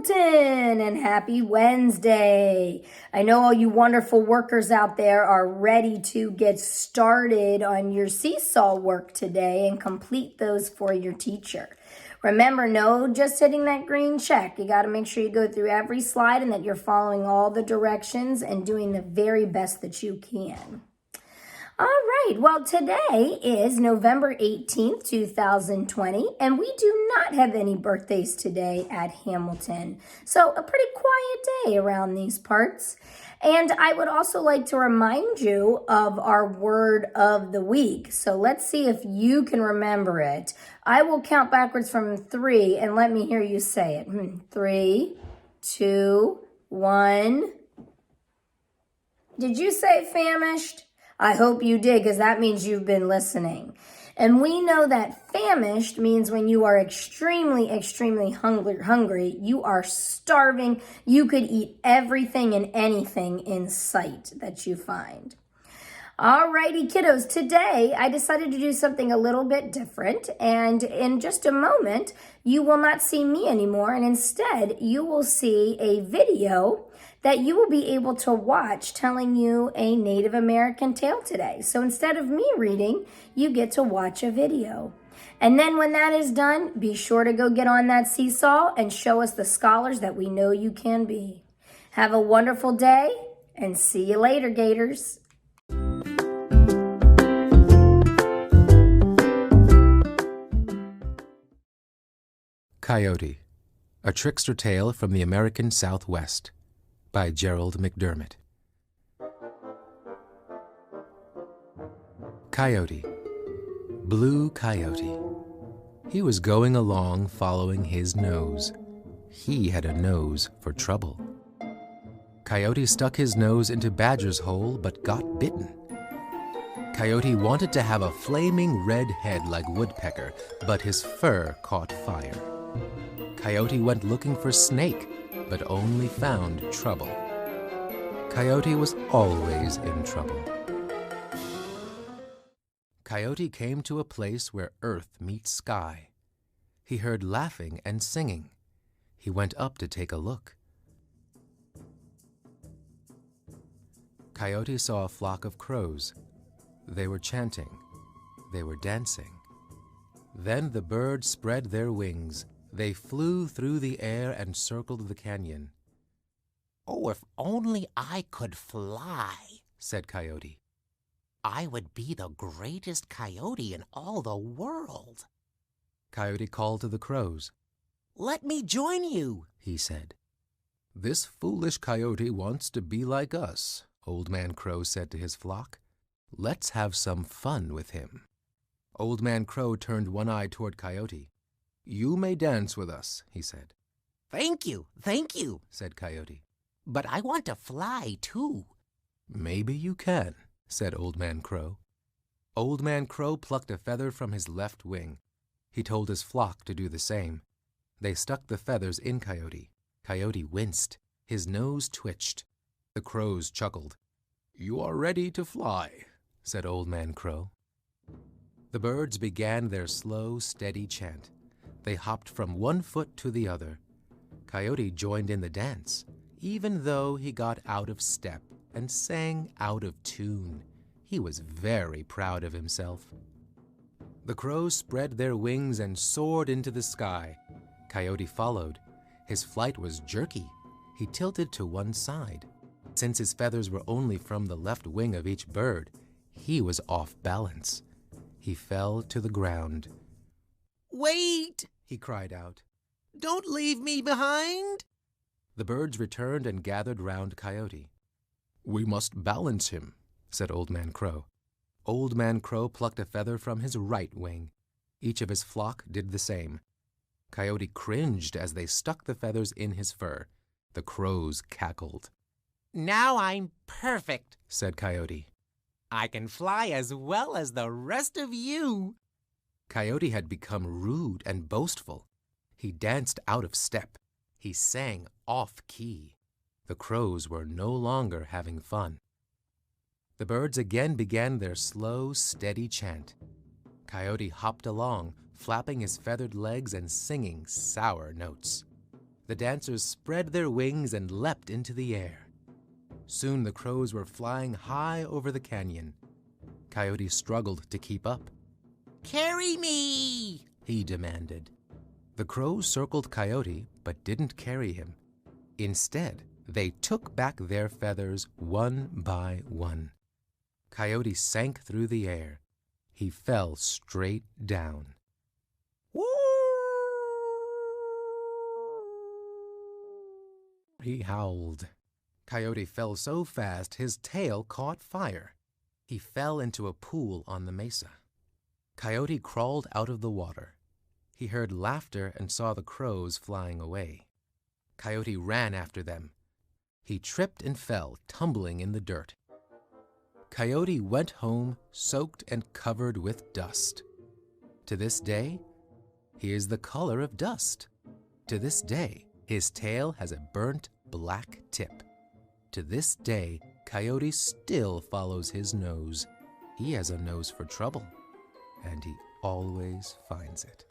Hamilton, and happy Wednesday. I know all you wonderful workers out there are ready to get started on your seesaw work today and complete those for your teacher. Remember, no just hitting that green check. You got to make sure you go through every slide and that you're following all the directions and doing the very best that you can. All right, well, today is November 18th, 2020, and we do not have any birthdays today at Hamilton. So a pretty quiet day around these parts. And I would also like to remind you of our word of the week. So let's see if you can remember it. I will count backwards from 3 and let me hear you say it. 3, 2, 1. Did you say famished? I hope you did, because that means you've been listening. And we know that famished means when you are extremely, extremely hungry, you are starving. You could eat everything and anything in sight that you find. Alrighty, kiddos, today I decided to do something a little bit different, and in just a moment, you will not see me anymore, and instead, you will see a video that you will be able to watch telling you a Native American tale today. So instead of me reading, you get to watch a video. And then when that is done, be sure to go get on that seesaw and show us the scholars that we know you can be. Have a wonderful day, and see you later, Gators. Coyote, a trickster tale from the American Southwest, by Gerald McDermott. Coyote, Blue Coyote. He was going along following his nose. He had a nose for trouble. Coyote stuck his nose into Badger's hole but got bitten. Coyote wanted to have a flaming red head like Woodpecker, but his fur caught fire. Coyote went looking for Snake, but only found trouble. Coyote was always in trouble. Coyote came to a place where earth meets sky. He heard laughing and singing. He went up to take a look. Coyote saw a flock of crows. They were chanting. They were dancing. Then the birds spread their wings. They flew through the air and circled the canyon. "Oh, if only I could fly," said Coyote. "I would be the greatest coyote in all the world." Coyote called to the crows. "Let me join you," he said. "This foolish coyote wants to be like us," Old Man Crow said to his flock. "Let's have some fun with him." Old Man Crow turned one eye toward Coyote. "You may dance with us," he said. Thank you, said Coyote. "But I want to fly, too." "Maybe you can," said Old Man Crow. Old Man Crow plucked a feather from his left wing. He told his flock to do the same. They stuck the feathers in Coyote. Coyote winced. His nose twitched. The crows chuckled. "You are ready to fly," said Old Man Crow. The birds began their slow, steady chant. They hopped from one foot to the other. Coyote joined in the dance, even though he got out of step and sang out of tune. He was very proud of himself. The crows spread their wings and soared into the sky. Coyote followed. His flight was jerky. He tilted to one side. Since his feathers were only from the left wing of each bird, he was off balance. He fell to the ground. "Wait!" he cried out. "Don't leave me behind!" The birds returned and gathered round Coyote. "We must balance him," said Old Man Crow. Old Man Crow plucked a feather from his right wing. Each of his flock did the same. Coyote cringed as they stuck the feathers in his fur. The crows cackled. "Now I'm perfect," said Coyote. "I can fly as well as the rest of you." Coyote had become rude and boastful. He danced out of step. He sang off-key. The crows were no longer having fun. The birds again began their slow, steady chant. Coyote hopped along, flapping his feathered legs and singing sour notes. The dancers spread their wings and leapt into the air. Soon the crows were flying high over the canyon. Coyote struggled to keep up. Carry me! He demanded. The crows circled Coyote but didn't carry him. Instead, they took back their feathers one by one. Coyote sank through the air. He fell straight down. Woo! He howled. Coyote fell so fast his tail caught fire. He fell into a pool on the mesa. Coyote crawled out of the water. He heard laughter and saw the crows flying away. Coyote ran after them. He tripped and fell, tumbling in the dirt. Coyote went home soaked and covered with dust. To this day, he is the color of dust. To this day, his tail has a burnt black tip. To this day, Coyote still follows his nose. He has a nose for trouble, and he always finds it.